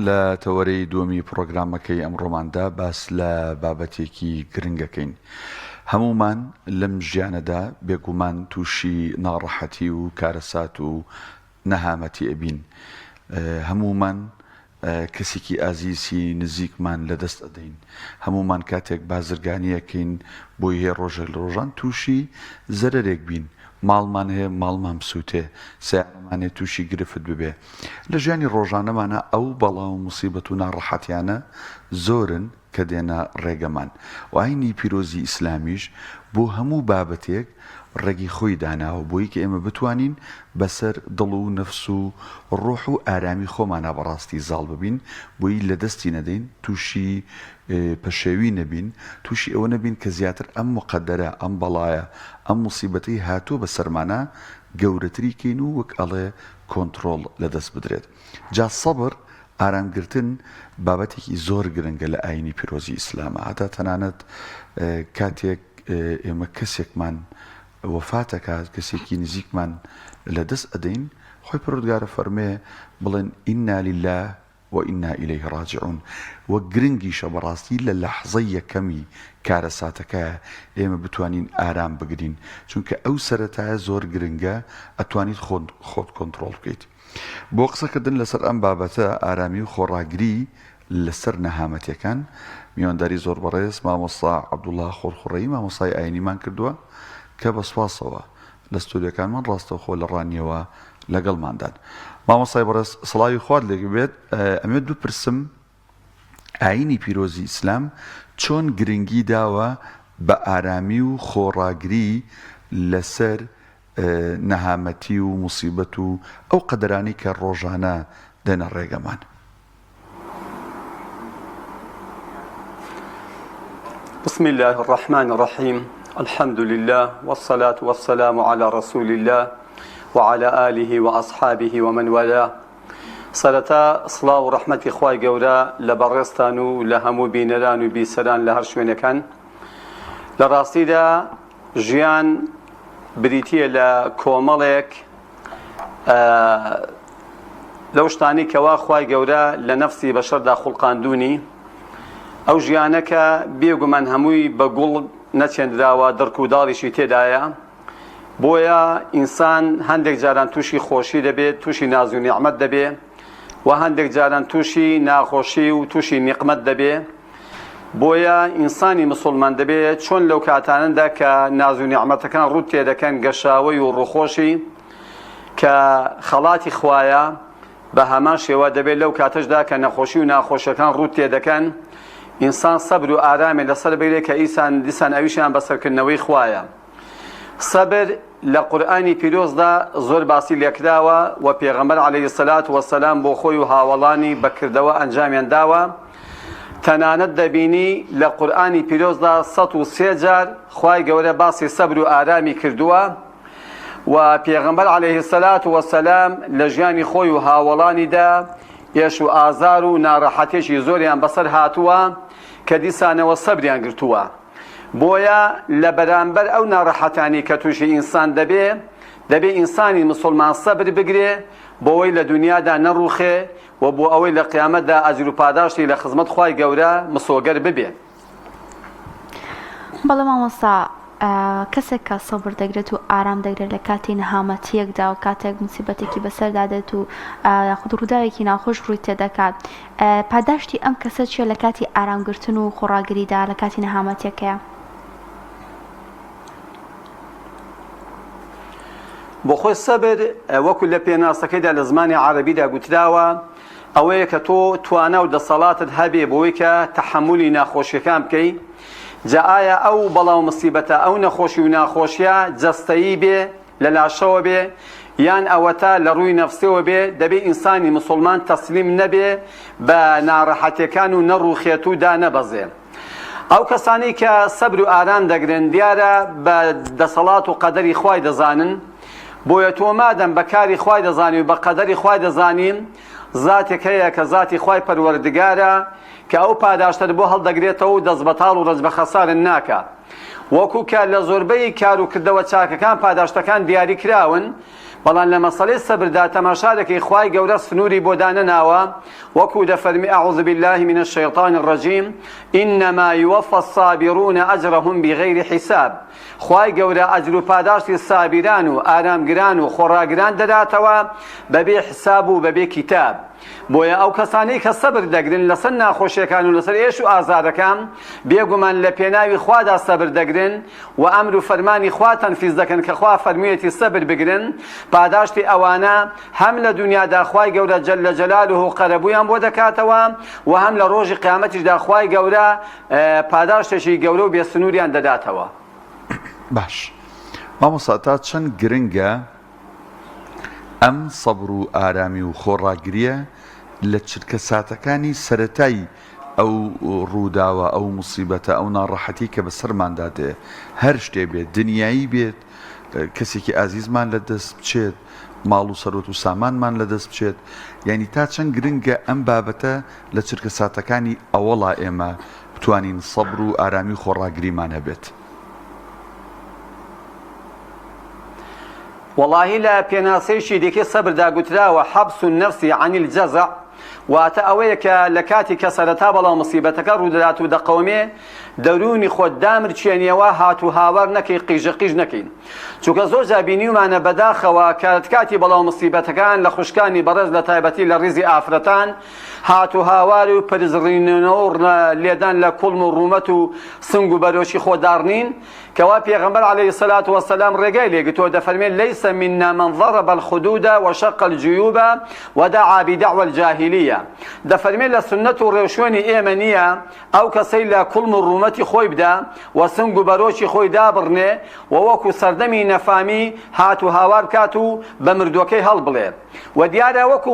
لە تەوەرەی دووەمی پرۆگرامەکەی ئەمڕۆماندا باس لە بابەتێکی گرنگەکەین. هەمومان لەم ژیانەدا بێگومان تووشی ناڕەحەتی و کارەسات و نەهامەتی ئەبین. هەمومان کەسێکی ئازیزی نزیکمان لەدەست ئەدەین. هەمومان کاتێک بازرگانیەکەین بۆی هەیە ڕۆژە لە ڕۆژان تووشی زەرەرێک بین. ماڵمان هەیە ماڵمان بسووتێ، سیارەمانێ تووشی گرفت ببێ. لە ژیانی ڕۆژانەمانە ئەو بەڵام و موسیبەت و ناڕەحەتیانە زۆرن کە دێنە ڕێگەمان. و ئاینی پیرۆزی ئیسلامیش بۆ هەموو بابەتێک ڕێگی خۆی داناوە بۆی کە ئێمە بتوانین بەسەر دڵ و نەفس و ڕۆح و ئارامی خۆمانە بەڕاستی زاڵ ببین، بۆی لە دەستی نەدەین، تووشی پەشێوی نەبین، تووشی ئەوە نەبین کە زیاتر ئەم مقەدەرە، ئەم بەڵایە، ئەم موسیبەتەی هاتووە بە سەرمانە گەورەتری کەین و وەک ئەڵێ کۆنتڕۆڵ لەدەست بدرێت. جا سەبر، ئارامگرتن بابەتێکی زۆر گرنگە لە ئاینی پیرۆزی ئیسلامە. هەتا تەنانەت کاتێک ئێمە کەسێکمان وەفاتەکات، کەسێکی نزیکمان لەدەست ئەدەین، خۆی پەروەردگارە فەرمێ بڵێن ئینا لله وئینا ئیلەیه ڕاجعون. وە گرنگیشە بەڕاستی لە لەحزەی یەکەمی کارەساتەکە ئێمە بتوانین ئارام بگرین، چونکە ئەو سەرەتایە زۆر گرنگە، ئەتوانیت خۆت کۆنتڕۆڵ بکەیت. بۆ قسەکردن لەسەر ئەم بابەتە ئارامی و خۆڕاگری لەسەر نەهامەتیەکان، میوانداری زۆر بەڕێز مامۆستا عەبدوڵڵا خۆرخوڕەیی مامۆستای ئاینیمان کردووە کە بە سوپاسەوە لە ستۆدیۆکانمان ڕاستەوخۆ لە ڕانیەوە لەگەڵماندان. مامۆستای بەڕێز سڵاوی خوارد لێک بێت. ئەمێ بپرسم ئاینی پیرۆزی ئیسلام چۆن گرنگی داوە بە ئارامی و خۆڕاگری لەسەر نەهامەتی و موسیبەت و ئەو قەدەرانی کە ڕۆژانە دێنە ڕێگەمان. بسم الله الرحمن الرحيم. الحمد لله والصلاة والسلام على رسول الله وعلى آله وأصحابه ومن والاه. سەرەتا سڵاو و ڕەحمەتی خوای گەورە لە بەڕێستان و لە هەموو بینەران و بیسەران لە هەر شوێنەکان. لە ڕاستیدا ژیان بریتیە لە کۆمەڵێک لەو شتانی کەوا خوای گەورە لە نەفسی بەشەردا خوڵقاندوونی. ئەو ژیانەکە بێگومان هەمووی بە گوڵ نەچێنراوە، دڕک و داڵیشی تێدایە. بۆیە ئینسان هەندێک جاران تووشی خۆشی دەبێت، تووشی ناز و نیعمەت دەبێت، و هەندێک جاران تووشی ناخۆشی و تووشی نیقمەت دەبێت. بۆیە ئینسانی مسلمان دەبێت چۆن لەو کاتانەدا کە ناز و نیعمەتەکان ڕوو تێدەکەن، گەشاوەی و ڕووخۆشی کە خەڵاتی خوایە، بە هەمان شێوە دەبێت لەو کاتەشدا کە نەخۆشی و ناخۆشیەکان ڕوو تێدەکەن، ئینسان سەبر و ئارامێ لەسەر بێت کە دیسان ئەویشیان بەسەرکردنەوەی خوایە. سەبر لە قورئانی پیرۆزدا زۆر باسی لێکراوە و پێغەمبەر عەلەیهی سەلات وەسەلام بۆ خۆی و هاوڵانی بەکردەوە ئەنجامیان داوە. تەنانەت دەبینی لە قورئانی پیرۆزدا 103 جار خوای گەورە باسی سەبر و ئارامی کردووە، و پێغەمبەر عەلەیهی سەلات وەسەلام لە ژیانی خۆی و هاوڵانیدا ئێش و ئازار و ناڕەحەتێکی زۆریان بەسەر هاتووە کە دیسانەوە سەبریان گرتووە. بۆیە لە بەرامبەر ئەو ناڕەحەتانی کە تووشی ئینسان دەبێ ئینسانی مسلمان سەبر بگرێ بۆەوەی لە دنیادا نەڕوخێ و بۆ ئەوەی لە قیامەتدا ئەجر و پاداشتی لە خزمەت خوای گەورە مسۆگەر ببێ. بەڵێ مامۆستا، کەسێک کە سەبر دەگرێت و ئارام دەگرێت لە کاتی نەهامەتیەکدا و کاتێک موسیبەتێکی بەسەردا دێت و یاخود ڕووداوێکی ناخۆش ڕووی تێدەکات، پاداشتی ئەم کەسە چیە لە کاتی ئارامگرتن و خۆڕاگریدا لە کاتی نەهامەتیەکەیە؟ بۆ خۆی سەبر وەکو لە پێناسەکەیدا لە زمانی عەرەبیدا گوتراوە ئەوەیە کە تۆ توانە و دەسەڵاتت هەبێ بۆی کە تەحەمولی ناخۆشیەکان بکەی. جا ئایا ئەو بەڵاو مصیبەتە، ئەو نەخۆشی و ناخۆشیە جەستەیی بێ، لە لاشەوە بێ، یان ئەوەتە لە ڕووی نەفسەوە بێ؟ دەبێ ئینسانی مسلمان تەسلیم نەبێ بە ناڕەحەتیەکان و نەڕووخێت و دانەبەزێ. ئەو کەسانی کە سەبر و ئارام دەگرن دیارە بە دەسەڵات و قەدەری خوای دەزانن. بۆیە تۆ مادەم بە کاری خوای دەزانی و بە قەدەری خوای دەزانین، زاتێک هەیە کە زاتی خوای پەروەردگارە کە ئەو پاداشتت بۆ هەڵدەگرێتەوە و دەست بەتاڵ و ڕەج بە خەسارن ناکە. وەکو کە لە زۆربەی کار و کردەوە چاکەکان پاداشتەکان دیاری کراون، بەڵام لە مەسەڵەی سەبردا تەماشا دەکەی خوای گەورە سنووری بۆ دانەناوە، وەکو دەفەرمی ئەعوذ بالله من الشیطان الرجیم إنما يوفى الصابرون أجرهم بغير حساب. خوای گەورە ئەجر و پاداشتی سابیران و ئارامگران و خۆڕاگران دەداتەوە بەبێ حساب و بەبێ کتاب. بۆیە ئەو کەسانەی کە سەبر دەگرن لەسەر ناخۆشیەکان و لەسەر ئێش و ئازارەکان بێگومان لە پێناوی خوادا سەبر دەگرن و ئەمر و فەرمانی خوا تەنفیز دەکەن کە خوا فەرموویەتی سەبر بگرن، پاداشتی ئەوانە هەم لە دنیادا خوای گەورە جەلە جەلالوه قەرەبوویان بۆ دەکاتەوە و هەم لە ڕۆژی قیامەتیشدا خوای گەورە پاداشتێکی گەورە و بێسنووریان دەداتەوە. باش مامۆستا چەند گرنگە ئەم سەبر و ئارامی و خۆڕاگریە لە چرکە ساتەکانی سەرەتایی ئەو ڕووداوە ئەو موسیبەتە ئەو ناڕەحەتی کە بە سەرماندا دێ، هەر شتێ بێت، دنیایی بێت، کەسێکی ئازیزمان لە دەست بچێت، ماڵ و سەرۆت و سامانمان لە دەست بچێت، یعنی تا چەند گرنگە ئەم بابەتە لە چرکە ساتەکانی ئەوەڵا ئێمە بتوانین سەبر و ئارامی و خۆڕاگریمان هەبێت. والله لە پێناسەیەکی دیکەی سەبردا گوتراوە حەبس النەفسی عن الجەزع، واتە ئەوەیە کە لە کاتی کە سەرەتا بەڵاو مصیبەتەکە ڕوودەدات و دەقەومێ دەرونی خۆت دامرچێنیەوە هات و هاوار نەکەی، قیژە قیژ نەکەین. چونکە زۆر جا بینیومانە بەداخەوە کاتی بەڵاو مصیبەتەکان لە خوشکانی بەڕێز لە تایبەتی لە ڕیزی ئافرەتان هات و هاوار و پرزڕینەوە و لێدان لە کوڵم و ڕوومەت و سنگ و بەرۆشی خۆدارنین، کەوا پێغەمبەر عەلەیهی سەلات وەسەلام ڕێگای لێگرتووە دەفەرمێت لەیسە منا من ضرب الخدود وشق الجيوب ودعا بدعوى الجاهلية. دەفەرمێت لە سنەت و ڕێوشوێنی ئێمە نییە ئەو کەسەی لە کوڵم و ڕوومەتی خۆی بدا و سنگ و بەرۆشی خۆی دابڕنێ و وەکو سەردەمی نەفامی هات و هاوار کات و بە مردوەکەی هەڵبڵێ. و دیارە وەکو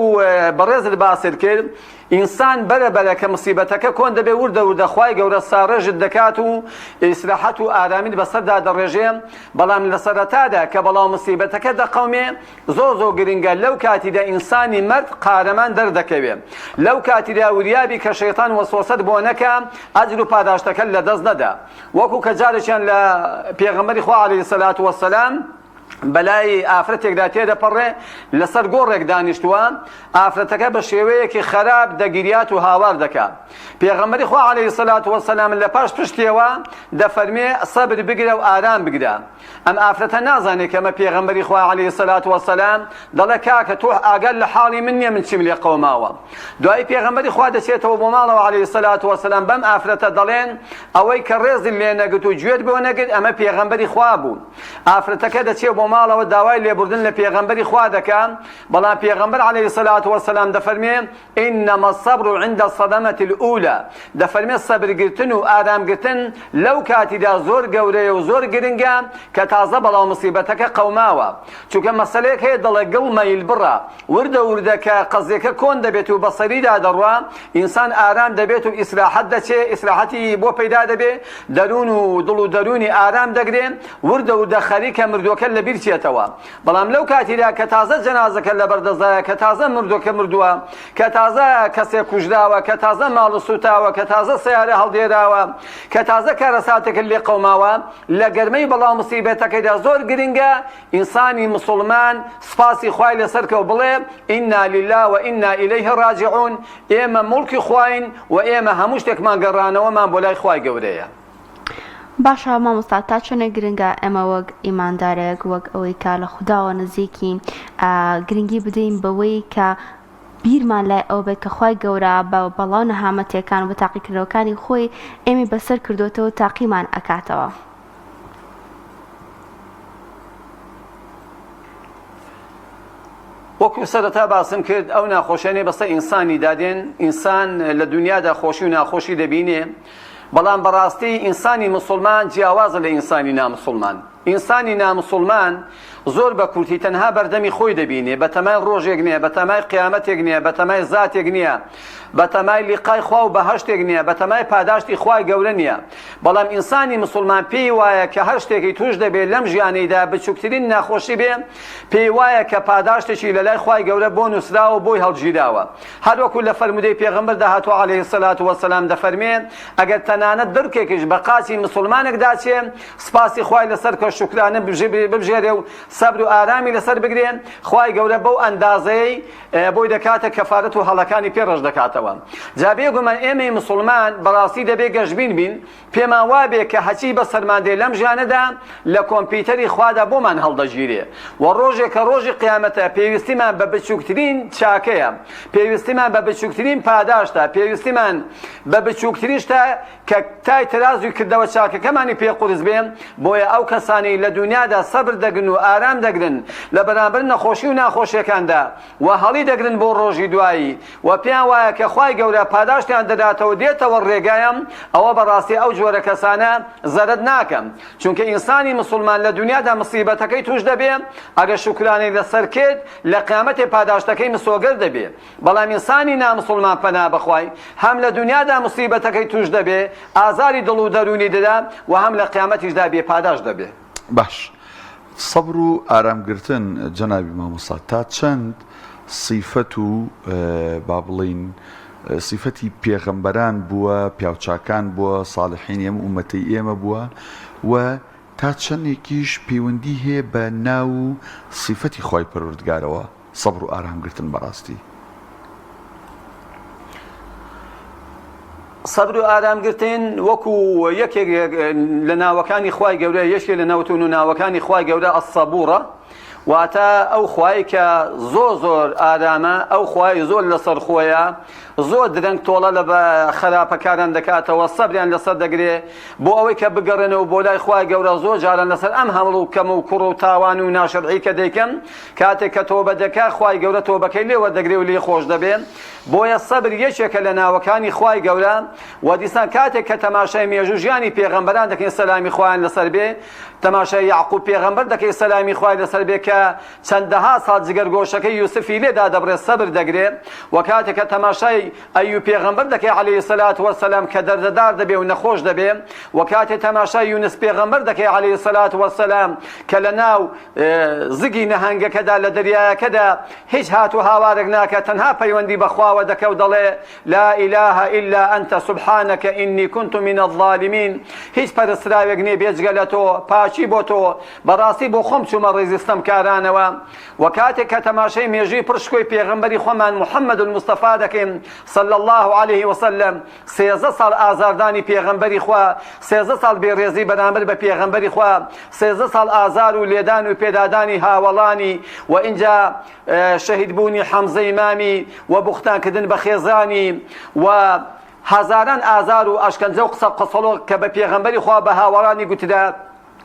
بەڕێزت باسر کرد، ئینسان بەرەبەرە کە مصیبەتەکە کۆن دەبێ وردە وردە خوای گەورە ساڕێژت دەکات و ئیسراحەت و ئارامیت بەسەردا دەڕێژێ، بەڵام لە سەرەتادا کە بەڵاو مصیبەتەکە دەقەومێ زۆر گرنگە لەو کاتیدا ئینسانی مرد قارەمان دەردەکەوێ، لەو کاتیدا وریابی کە شەیطان وەسوەسەت بۆ نەکا ئەجر و پاداشتەکە لە دەست نەدا. وەکو کە جارێکیان لە پێغەمبەری خوا عەلەیهی سەلات وەسەلام بەلای ئافرەتێکدا تێدەپەڕێ لەسەر گۆڕێک دانیشتووە، ئافرەتەکە بە شێوەیەکی خەراب دەگیریات و هاوار دەکات. پێغەمبەری خوا عەلەیهی سەلات وەسەلام لە پاش پشتیەوە دەفەرمێ سەبر بگرە و ئارام بگرە. ئەم ئافرەتە نازانێت کە ئەمە پێغەمبەری خوا عەلەیهی سەلات وەسەلام دەڵێ کاکە تۆ ئاگەر لە حاڵی من نییە، من چیم لێ قەوماوە. دوای پێغەمبەری خوا دەچێتەوە بۆ ماڵەوە عەلەیهی سەلات وەسەلام بەم ئافرەتە دەڵێن ئەوەی کە ڕێزی لێ نەگرت و گوێت بۆ نەگرت ئەمە پێغەمبەری خوا بوو. ئافرەتەکە دەچێت بۆ ماڵەوە داوای لێبوردن لە پێغەمبەری خوا دەکات، بەڵام پێغەمبەر عەلەیهی سەلات وەسەلام دەفەرمێ إنما الصبر عند الصدمة الأولى. دەفەرمێ سەبرگرتن و ئارامگرتن لەو کاتیدا زۆر گەورەیە و زۆر گرنگە کە تازە بەڵاو مصیبەتەکە قەوماوە. چونکە مەسەلەیەک هەیە دەڵێ گڵ مەیل بڕە، وردە وردە کە قەزیەکە کۆن دەبێت و بەسەریدا دەڕوا، ئینسان ئارام دەبێت و ئیسراحەت دەچێت، ئیسراحەتی بۆ پەیدا دەبێت، دەروون و دڵ و دەرونی ئارام دەگرێن، وردە وردە خەریکە مردووەکە لەبیر چێتەوە. بەڵام لەو کاتیدا کە تازە جەنازەکە لە بەردەزایە، کە تازە مردووەکە مردووە، کە تازە کەسێک کوژراوە، کە تازە ماڵ سوتاوە، کە تازە سیارە هەڵدێراوە، کە تازە کارەساتێک لێ قەوماوە، لە گەرمەی بەڵاو مصیبەتەکەیدا زۆر گرنگە ئینسانی مسلمان سپاسی خوای لەسەر کەو بڵێ ئینا لله و ئینا ئیلەیه ڕاجعون، ئێمە موڵکی خواین و ئێمە هەموو شتێکمان گەڕانەوەمان بۆ لای خوای گەورەیە. باشە مامۆستا تا چۆنە گرنگە ئێمە وەک ئیماندارێک وەک ئەوەی کە لە خوداوە نزیکین گرنگی بدەین بەوەی کە بیرمان لای ئەو بێت کە خوای گەورە بە بەڵاو نەهامەتیەکان و بە تاقیکردنەوەکانی خۆی ئێمە بەسەر کردوێتەوە تاقیمان ئەکاتەوە. وەکو سەرەتا باسم کرد ئەو ناخۆشیانەی بەسەر ئینسانی دادێن، ئینسان لە دنیادا خۆشی و ناخۆشی دەبینێ، بەڵام بەڕاستی ئینسانی مسلمان جیاوازە لە ئینسانی نامسلمان. ئینسانی نامسڵمان زۆر بە کورتی تەنها بەردەمی خۆی دەبینێ، بە تەمای ڕۆژێک نییە، بە تەمای قیامەتێک نییە، بە تەمای زاتێک نییە، بە تەمای لیقای خوا و بەهەشتێک نییە، بە تەمای پاداشتی خوای گەورە نییە. بەڵام ئینسانی مسڵمان پێی وایە کە هەر شتێکی توش دەبێت لەم ژیانەیدا بچووکترین ناخۆشی بێ، پێی وایە کە پاداشتێکی لە لای خوای گەورە بۆ نووسراوە بۆی هەڵگیراوە. هەروەکو لە فەرمودەی پێغەمبەر داهاتوە عەلەیهی السەلات وەسەلام دەفەرمێ ئەگەر تەنانەت دڕکێکیش بە قاچی مسڵمانێکدا چێ سپاسی خوای لەسەر کە شوکرانە ببژێرێ و سەبر و ئارامی لەسەر بگرێن، خوای گەورە بەو ئەندازەی بۆی دەکاتە کەفارەت و هەڵەکانی پێڕەش دەکاتەوە. جا بێگومان ئێمەی مسڵمان بەڕاستی دەبێ گەشتبین بین، پێمان وابێ کە هەچی بە سەرماندەی لەم ژیانەدا لە کۆمپیوتەری خوادا بۆمان هەڵدەگیرێ و ڕۆژێک کە ڕۆژی قیامەتە پێویستیمان بە بچووکترین چاکەیە، پێویستیمان بە بچووکترین پاداشتە، پێویستیمان بە بچووکترین شتە کە تای ترازوی کردەوە چاکەکەمانی پێ قورس بێن. بۆیە ئەو کەسانی لە دنیادا سەبر دەگرن و ئارام دەگرن لە بەرامبەر نەخۆشی و ناخۆشیەکاندا و هەڵی دەگرن بۆ ڕۆژی دوایی و پێیان وایە کە خوای گەورە پاداشتیان دەداتەوە دێتەوە ڕێگایە، ئەوە بەڕاستی ئەو جۆرە کەسانە زەرەت ناکەم. چونکە ئینسانی مسڵمان لە دنیادا مصیبەتەکەی توش دەبێ، ئەگەر شوکرانەی لەسەر کرد لە قیامەتێ پاداشتەکەی مسۆگەر دەبێ. بەڵام ئینسانی نامسڵمان پەنا بەخوای هەم لە دنیادا مصیبەتەکەی توش دەبێ، ئازاری دڵ و دەرونی دەدا و هەم لە قیامەتیشدا بێ پاداش دەبێ. باش، سەبر و ئارامگرتن جەنابی مامۆستا تا چەند سیفەت و با بڵین سیفەتی پێغەمبەران بووە، پیاوچاکان بووە، ساڵحینی ئەم ئومەتەی ئێمە بووە و تا چەندێکیش پەیوەندی هەیە بە ناو سیفەتی خۆی پەروەردگارەوە سەبر و ئارامگرتن بەڕاستی؟ سەبر و ئارامگرتن وەکو یەکێک لە ناوەکانی خوای گەورە، یەکێک لە ناوتون و ناوەکانی خوای گەورە ئەسەبوڕە، واتە ئەو خوای کە زۆر ئارامە، ئەو خوای زۆر لەسەر خۆیە، زۆر درەنگ تۆڵە لە خراپەکاران دەکاتەوە، سەبریان لەسەر دەگرێ بۆ ئەوەی کە بگەڕێنەوە بۆ لای خوای گەورە. زۆر جاران لەسەر ئەم هەمڵ و کەم و کوڕ و تاوان و ناشەرعی کە دەیکەم کاتێک کە تۆبە دەکا خوای گەورە تۆبەکەی لێوە دەگرێ و لێ خۆش دەبێن. بۆیە سەبر یەکێکە لە ناوەکانی خوای گەورە و دیسان کاتێک کە تەماشای مێژوو ژیانی پێغەمبەران دەکەین سەلامی خوایان لەسەر بێ، تەماشای یعقوب پێغەمبەر دەکەی سەلامی خوای لەسەر بێ کە چەندەها ساڵ جگەرگۆشەکەی یوسفی لێدا دەبڕێت سەبر دەگرێت، و کاتێک کە تەماشای ئەیوب پێغەمبەر دەکەی عەلەیهی سەلات وەسەلام کە دەردەدار دەبێ و نەخۆش دەبێ، و کاتێک تەماشای یونس پێغەمبەر دەکەی عەلەیهی سەلات وەسەلام کە لە ناو زگی نەهەنگەکەدا لە دەریایەکەدا هیچ هات و هاوارێک ناکە، تەنها پەیوەندی بەخواوە دەکە و دەڵێ لا إله إلا أنت سبحانك إني كنت من الظالمين. هیچ پەرستراوێک نییە بێجگە لە تۆ، پاچی بۆ تۆ، بەڕاستی بۆ خۆم چوومە ڕێزیستەم کارانەوە. و کاتێک کە تەماشای مێژووی پڕشکۆی پێغەمبەری خۆمان محەممەد المستەفا دەکەین صلی الله عليه وسلم، 13 ساڵ ئازاردانی پێغەمبەری خوا، 13 ساڵ بێڕێزی بەرامبەر بە پێغەمبەری خوا، 13 ساڵ ئازار و لێدان و پێدادانی هاوڵانی و اینجا شەهیدبوونی حەمزەی مامی و بوختانکردن بە خێزانی و هەزاران ئازار و ئەشکەنجە و قسە قەسەڵۆ کە بە پێغەمبەری خوا بە هاوڵانی گوتیدا،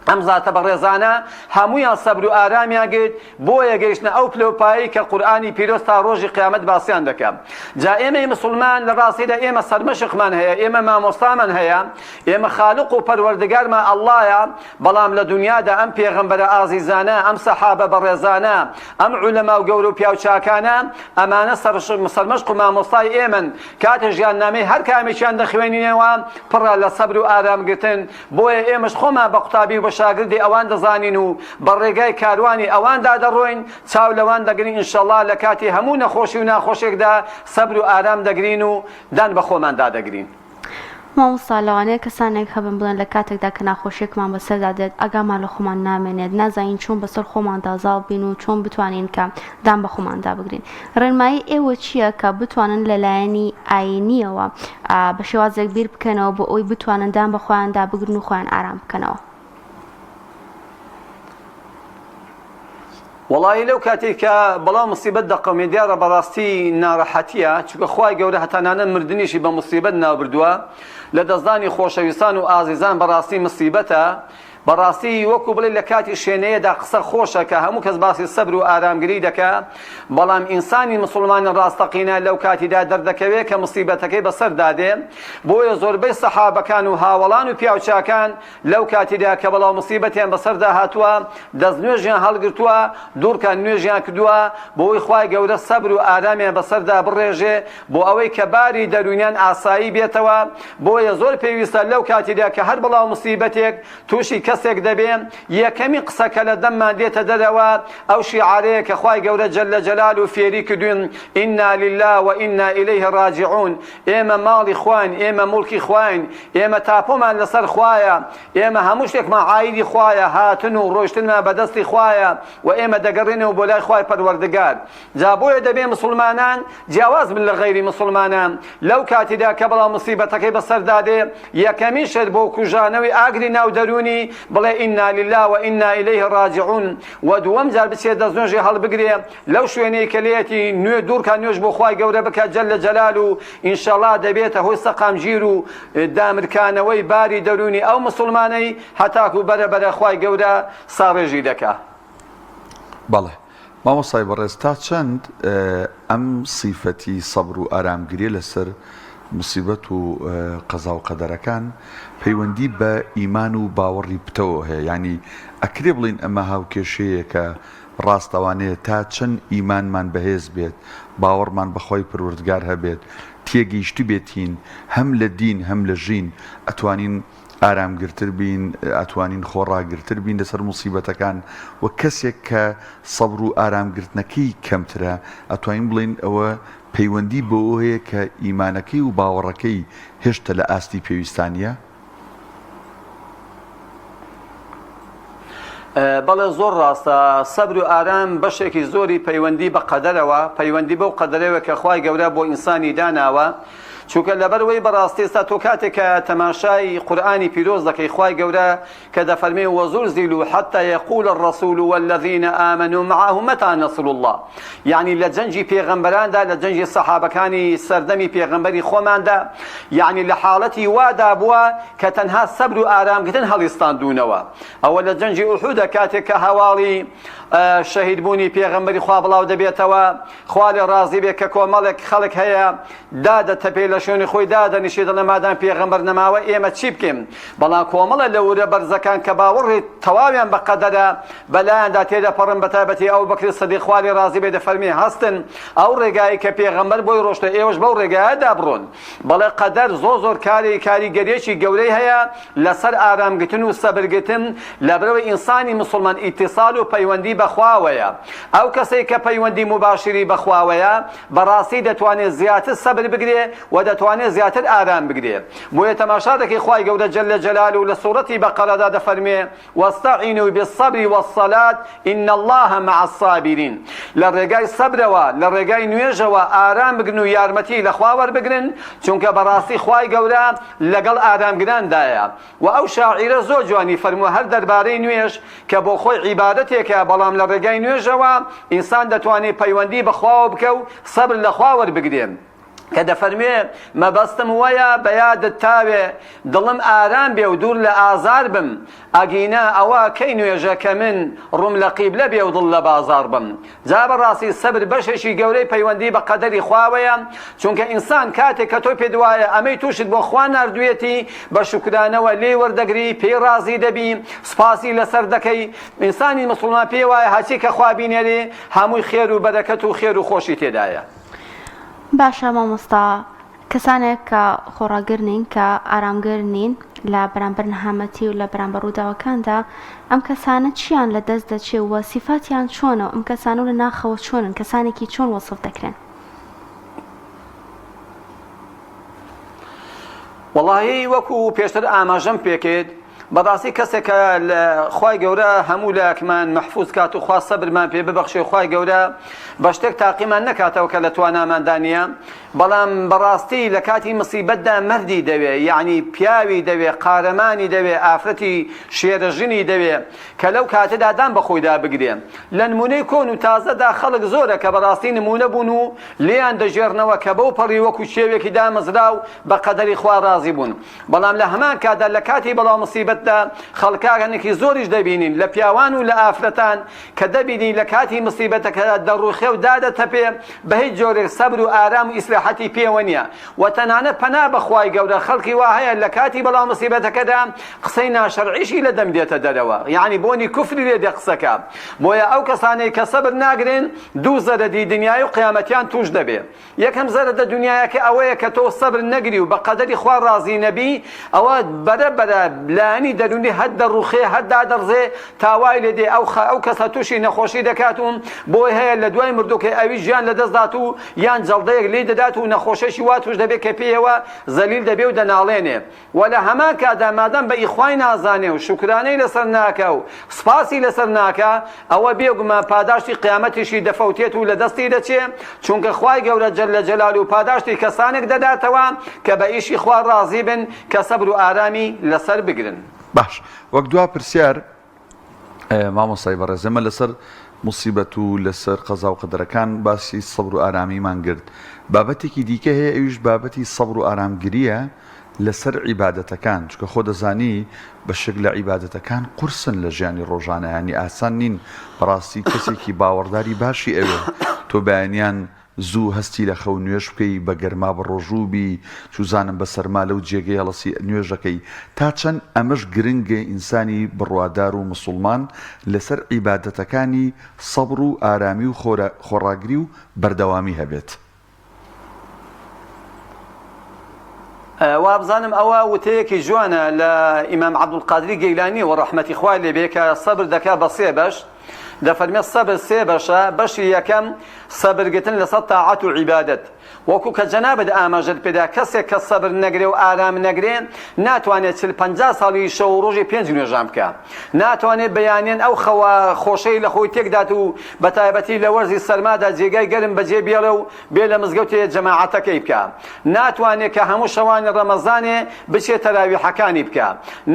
ئەم زاتە بەڕێزانە هەموویان سەبر و ئارامیان گرت بۆیە گەیشتنە ئەو پلەپایی کە قورئانی پیرۆز تا ڕۆژی قیامەت باسییان دەکەم. جا ئێمەی مسلمان لە ڕاستیدا ئێمە سەرمەشقمان هەیە، ئێمە مامۆستامان هەیە، ئێمە خالق و پەروەردگارمان ئەڵڵایە، بەڵام لە دنیادا ئەم پێغەمبەرە ئازیزانە، ئەم سەحابە بەڕێزانە، ئەم عولەما و گەورە و پیاوچاکانە ئەمانە سەرمەشق و مامۆستای ئێمن. کاتە ژیاننامەی هەر کامێکیان دەخوێنینەوە پڕە لە سەبر و ئارامگرتن. بۆیە ئێمەش خۆمان بە قوتابی و شاگردی ئەوان دەزانین و بە ڕێگای کاروانی ئەواندا دەڕۆین، چاو لەوان دەگرین ئینشەڵڵا لە کاتی هەموو نەخۆشی و ناخۆشێکدا سەبر و ئارام دەگرین و دان بە خۆماندا دەگرین. مامۆستا لەوانەیە کەسانێک هەبن بڵێن لە کاتێکدا کە ناخۆشیێکمان بەسەردا دێت ئەگامان لە خۆمان نامێنێت، نازانین چۆن بەسەر خۆماندا زاڵ بین و چۆن بتوانین کە دام بە خۆماندا بگرین. ڕێنمایی ئێوە چییە کە بتوانن لەلایەنی ئاینیەوە بە شێوازێک بیر بکەنەوە بۆ ئەوی بتوانن دام بە خۆیاندا بگرن و خۆیان ئارام بکەنەوە؟ وڵی لەو کاتێک کە بەڵام مصیبەت دەقەمێ دیارە بەڕاستی ناڕەحەتیە، چونکە خوای گەورە هەتانانە مردنیشی بە مصیبەت ناوبردووە، لە دەستدانی خۆشەویستان و ئازیزان بەڕاستی مصیبەتە. بەڕاستی وەکو بڵێ لە کاتی شوێنەیەدا قسە خۆشە کە هەموو کەس باسی سەبر و ئارامگری دەکا، بەڵام ئینسانی مسلمانی ڕاستەقینە لەو کاتیدا دەردەکەوێت کە مصیبەتەکەی بەسەر دادێ. بۆیە زۆربەی سەحابەکان و هاوڵان و پیاوچاکان لەو کاتیدا کە بەڵاو مصیبەتیان بەسەردا هاتووە دەست نوێژیان هەڵگرتووە، دوورکان نوێژیان کردووە بۆی خوای گەورە سەبر و ئارامیان بەسەردا بڕێژێ بۆ ئەوەی کە باری دەرونیان ئاسایی بێتەوە. بۆیە زۆر پێویستە لەو کاتیدا کە هەر بەڵاو مصیبەتێک تووشی کەسێک دەبێ یەکەمی قسەکە لە دەممان دێتە دەرەوە ئەو شیعارەیە کە خوای گەورە جەلە جەلاله فێری کردوین: ئینا لله و ئینا ئیلەیه ڕاجعون. ئێمە ماڵی خوین، ئێمە موڵکی خوین، ئێمە تاپۆمان لەسەر خوایە، ئێمە هەموو شتێکمان عایدی خوایە، هاتن و ڕۆیشتنمان بەدەستی خوایە و ئێمە دەگەڕێنەوە بۆ لای خوای پەروەردگار. جا بۆیە دەبێ مسلمانان جیاواز بن لە غەیری مسلمانان لەو کاتیدا کە بەڵاو مصیبەتەکەی بەسەردادێ یەکەمی شت بۆ کوژانەوەی ئاگری ناو دەرونی بڵێ ئینا لله و ئینا ئیلەیه ڕاجعون، و دووەم جار بچێت دەستنوێژی هەڵبگرێ لەو شوێنەی کە لێتی نوێ دوورکە نوێژ بۆ خوای گەورە بکات جەلە جەلاله و ئینشەڵڵا دەبێتە هۆی سەقامگیر و دامرکانەوەی باری دەرونی ئەو مسلمانەی هەتاکو بەرەبەرە خوای گەورە ساڕێژی دەکا. بەڵێ مامۆستای بەڕێز تا چەند ئەم سیفەتی سەبر و ئارامگریە لەسەر مصیبەت و قەزا و قەدەرەکان پەیوەندی بە ئیمان و باوەڕی پتەوە هەیە؟ ینی ئەکرێ بڵین ئەمە هاوکێشەیە کە ڕاستەوانەیە تا چەند ئیمانمان بەهێز بێت، باوەڕمان بەخوای پروردگار هەبێت، تێگەیشتی بێتین هەم لە دین هەم لە ژین، ئەتوانین ئارامگرتر بین، ئەتوانین خۆڕاگرتر بین لەسەر مصیبەتەکان. و کەسێک کە سەبر و ئارامگرتنەکەی کەمترە ئەتوانین بڵین ئەوە پەیوەندی بۆ هەیە کە ئیمانەکەی و باوەڕەکەی هێشتا لە ئاستی پێویستانیە. بەڵێ زۆر ڕاستە، سەبر و ئارام بەشێکی زۆری پەیوەندی بە قەدەرەوە، پەیوەندی بەو قەدەرەوە کە خوای گەورە بۆ ئینسانی داناوە. چونکە لەبەرەوەی بەڕاستی ئێستا تۆ کاتێک کە تەماشای قورئانی پیرۆز دەکەی خوای گەورە کە دەفەرمێ وەزولزیلوا حتى يقول الرسول والذين آمنوا معه متى نصر الله. یعنی لە جەنگی پێغەمبەراندا، لە جەنگی سەحابەکانی سەردەمی پێغەمبەری خۆماندا، یعنی لە حاڵەتی وادا بووە کە تەنها سەبر و ئارامگرتن هەڵیستاندوونەوە. ئەوە لە جەنگی ئوحودە کاتێک کە هەواڵی شەهیدبوونی پێغەمبەری خوا بڵاو دەبێتەوە، خوا لێ ڕازی بێت کە کۆمەڵێک خەڵک هەیە دادەتەپێ لە شوێنی خۆی دادەنیشێ دەڵێ مادام پێغەمبەر نەماوە ئێمە چی بکەین؟ بەڵام کۆمەڵە لە ورە بەرزەکان کە باوەڕی تەواویان بە قەدەرە بەلایەندا تێدەپەڕن بەتایبەتی ئەو بەکری سەدیق خوا لێ ڕازی بێ دەفەرمێ هەستن ئەو ڕێگایی کە پێغەمبەر بۆی ڕۆشتە ئێوەش بەو ڕێگایەدا بڕۆن. بەڵێ قەدەر زۆر کاریگەریەکی گەورەی هەیە لەسەر ئارامگرتن و سەبرگرتن لەبەرەوەی ئینسانی مسلمان ئیتیصال و پەیوەندی بەخواوەیە. ئەو کەسێک کە پەیوەندی مباشری بەخواوەیە بەڕاستی دەتوانێت زیاتر سەبر بگرێ و دەتوانێت زیاتر ئارام بگرێ. بۆیە تەماشا دەکەی خوای گەورە جەلە جەلاله لە سوورەتی بەقەرەدا دەفەرمێ واستعینوا بالصبر والصلاة إن الله مع الصابرين. لە ڕێگای سەبرەوە، لە ڕێگای نوێژەوە ئارام بگرن و یارمەتی لە خوا وەربگرن، چونکە بەڕاستی خوای گەورە لەگەڵ ئارامگراندایە. و ئەو شاعیرە زۆر جوانی فەرمووە هەر دەربارەی نوێژ کە بۆ خۆی عیبادەتێکە، بەڵام لە ڕێگای نوێژەوە ئینسان دەتوانێت پەیوەندی بەخواوە بکە و سەبر لە خوا وەربگرێن. کە دەفەرمێ مەبەستم وایە بەیادت تاوێ دڵم ئارام بێ و دوور لە ئازار بم، ئەگینە ئەوە کەی نوێژە کە من ڕوم لە قیبلە بێ و دڵ لە بازار بم. جا بەڕاستی سەبر بەشێکی گەورەی پەیوەندی بە قەدەری خواوەیە، چونکە ئینسان کاتێک کە تۆ پێ دوایە ئەمەی تووشت بۆ خوا ناردوێتی بە شوکرانەوە لێ وەردەگری، پێی ڕازی دەبی، سپاسی لەسەر دەکەی. ئینسانی مسلمان پێی وایە هەچی کە خوا بینێرێ هەمووی خێر و بەرەکەت و خێر و خۆشی تێدایە. باشە مامۆستا، کەسانێک کە خۆڕاگر نین کە ئارامگر نین لە بەرامبەر نەهامەتی و لە بەرامبەر ڕووداوەکاندا، ئەم کەسانە چیان لە دەست دەچێ و سیفاتیان چۆنە؟ ئەم کەسانە لە ناخەوە چۆنن؟ کەسانێکی چۆن وەسف دەکرێن؟ وەڵاهی وەکو پێشتر ئاماژەم پێکرد، بەڕاستی کەسێکە لە خوای گەورە هەموو لایەکمان مەحفوظ کات و خوا سەبرمان پێ ببەخشێ، خوای گەورە بە شتێک تاقیمان نەکاتەوە کە لە تواناماندا نییە. بەڵام بەڕاستی لە کاتی مصیبەتدا مەردی دەوێ، یعنی پیاوی دەوێ، قارەمانی دەوێ، ئافرەتی شێرەژنی دەوێ کە لەو کاتەدا دام بە خۆیدا بگرێ. لە نمونەی کۆن و تازەدا خەڵک زۆرە کە بەڕاستی نمونە بوون و لێیان دەژێرنەوە کە بەو پەڕی وەکو شێوێکی دامەزرا و بە قەدەری خوا ڕازی بوون. بەڵام لە هەمان کاتدا لە کاتی بەڵاو مصیبەت مصیبەتدا خەڵکانێکی زۆریش دەبینین لە پیاوان و لە ئافرەتان کە دەبینی لە کاتی مصیبەتەکەدا دەڕوخێ و دادەتەپێ بە هیچ جۆرێک سەبر و ئارام و ئیسراحەتی پێوە نییە و تەنانە پەنا بەخوای گەورە خەڵکی وا هەیە لە کاتی بەڵاو مصیبەتەکەدا قسەی ناشەرعیشی لە دەم دێتە دەرەوە یعنی بۆنی کوفری لێ دێ قسەکە بۆیە ئەو کەسانەی کە سەبر ناگرن دوو زەرەدی دنیای و قیامەتیان توش دەبێ یەکەم زەرەدە دنیایەکە ئەوەیە کە تۆ سەبر نەگری و بە قەدەری خوا ڕازی نەبی ئەوە بەرەبەرە لایەنی دەرونی هەر دەڕوخێ هەر دادەڕزێ تاوای لێ دێ ئەو کەسە تووشی نەخۆشی دەکات و بۆی هەیە لە دوای مردووکەی ئەوی ژیان لەدەستدات و یان جەڵدەیەک لێ دەدات و نەخۆشەشی وا توش دەبێت کە پێیەوە زەلیل دەبێ و دەناڵێنێ و لە هەمان کادا مادەم بە ئیخوای نازانێ و شکرانەی لەسەر ناکە و سپاسی لەسەر ناکە ئەوە بێگومان پاداشتی قیامەتیشی دەفەوتێت و لە دەستی دەچێ چونکە خوای گەورە جەل لە جەلال و پاداشتی کەسانێک دەداتەوە کە بە ئیشی خوا ڕازی بن کە سەبر و ئارامی لەسەر بگرن. باش وەک دوا پرسیار مامۆستای بەڕێزەمە لەسەر مصیبەت و لەسەر قەزا و قەدەرەکان باسی سەبر و ئارامیمان کرد بابەتێکی دیکە هەیە ئەویش بابەتی سەبر و ئارامگریە لەسەر عیبادەتەکان چکە خۆ دەزانی بە شک لە عیبادەتەکان قورسن لە ژیانی ڕۆژانە ینی ئاسان نین بەڕاستی کەسێکی باوەڕداری باشی ئەوێ تۆ بەیانیان زوو هەستی لە خەو نوێش بکەی بە گەرما بە ڕۆژووبی چوزانم بە سەرما لەو جێگەی هەڵەسی نوێژەکەی تا چەند ئەمەش گرنگە ئینسانی بڕوادار و مسلمان لەسەر عیبادەتەکانی سەبر و ئارامی و خۆڕاگری و بەردەوامی هەبێت. وابزانم ئەوە وتەیەکی جوانە لە ئیمام عەبدولقادری گەیلانی و ڕەحمەتی خوای لێبێ کە سەبر دەکا بە سێ بەش دەفەرمێت سەبر سێ بەشە بەشی یەکەم سەبرگرتن لەسەر تاعەت و عیبادەت وەکو کە جەنابەت ئاماژەت پێدا کەسێک کە سەبر نەگرێ و ئارام نەگرێ ناتوانێت 40-50 ساڵی شەو و ڕۆژی 5 نوێژان بکە ناتوانێت بەیانێن ئەو خەوە خۆشەی لە خۆی تێکدات و بە تایبەتی لە وەرزی سەرمادا جێگای گەرم بەجێ بێڵێ و بێ لە مزگەوتێ جەماعەتەکەی بکە ناتوانێت کە هەموو شەوانی ڕەمەزانێ بچێت تەراویحەکانی بکە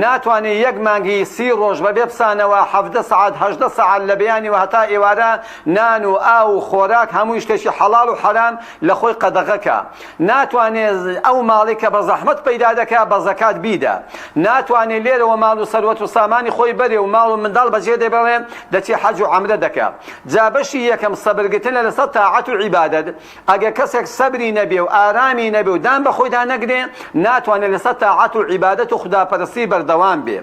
ناتوانێت یەک مانگی 30 ڕۆژ بەبێ بسانەوە 17 ساعات 18 ساعات لە بەیانی و هەتا ئێوارە نان و ئاو و خۆراک هەمووی شتێکی حەڵاڵ و حەرام لە خۆی قەدەغەکە ناتوانێت ئەو ماڵی کە بە زەحمەت پەیدا دەکا بە زەکات بیدە ناتوانێت لێرەوە ماڵ و سەروەت و سامانی خۆی بەرێ و ماڵ و منداڵ بەجێ دەبڕێ دەچێ حەج و عەمرە دەکا جا بەشی یەکەم سەبرگرتن لەسەر تاعەت و عیبادەت ئەگە کەسێک سەبری نەبێ و ئارامی نەبێ و دان بە خۆیدا نەگرێ ناتوانێت لەسەر تاعەت و عیبادەت و خوداپەرستی بەردەوام بێ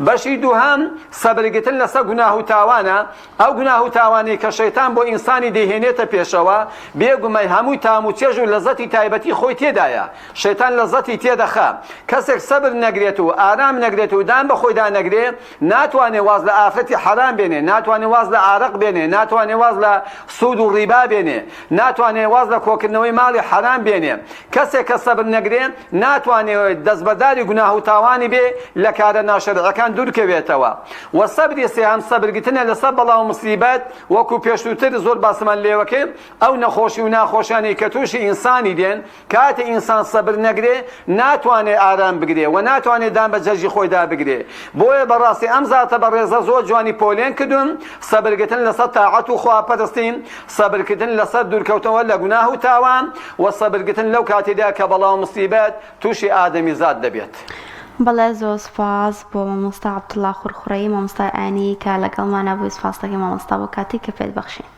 بەشی دووهەم سەبرگرتن لەسەر گوناه و تاوانە ئەو گوناه و تاوانی کە شەیتان بۆ ئینسانی دەیهێنێتە پێشەوە بێگومەی هەمووی تام و چێژ و لەزەتی تایبەتی خۆی تێدایە شەیتان لەزەتی تێدەخا کەسێک سەبر نەگرێت و ئارام نەگرێت و دان بە خۆیدا نەگرێ ناتوانێت واز لە ئافرەتی حەرام بێنێ ناتوانێت واز لە ئارەق بێنێ ناتوانێت واز لە سوود و ڕیبا بێنێ ناتوانێت واز لە کۆکردنەوەی ماڵی حەرام بێنێ کەسێک کە سەبر نەگرێ ناتوانێت دەستبەرداری گوناه و تاوانی بێ لە کارە ناشەرعەکان دوورکەوێتەوە و سەبری سێهەم سەبرگرتنە لەسەر بەڵاو مصیبەت وەکو پێشووتر زۆر باسمان لێوەکەی ئەو نەخۆشی و ناخۆشیانی کە تووشی ئینسانی دێن کاتێ ئینسان سەبر نەگرێ ناتوانێت ئارام بگرێ و ناتوانێت دان بە جەژی خۆیدا بگرێ بۆیە بەڕاستی ئەم زاتە بەڕێزە زۆر جوانی پۆلێن کردوون سەبرگرتن لەسەر تاعەت و خواپەرستین سەبرکردن لەسەر دوورکەوتنەوە لە گوناه و تاوان و سەبرگرتن لەو کاتێدا کە بەڵاو مصیبەت تووشی ئادەمیزاد دەبێت. بەڵێ زۆر سپاس بۆ مامۆستا عەبدوڵڵا خوڕخوڕەیی مامۆستای ئاینی کە لەگەڵمانە بووی سپاس دەکەم مامۆستا بۆ کاتی کە پێت بەخشین.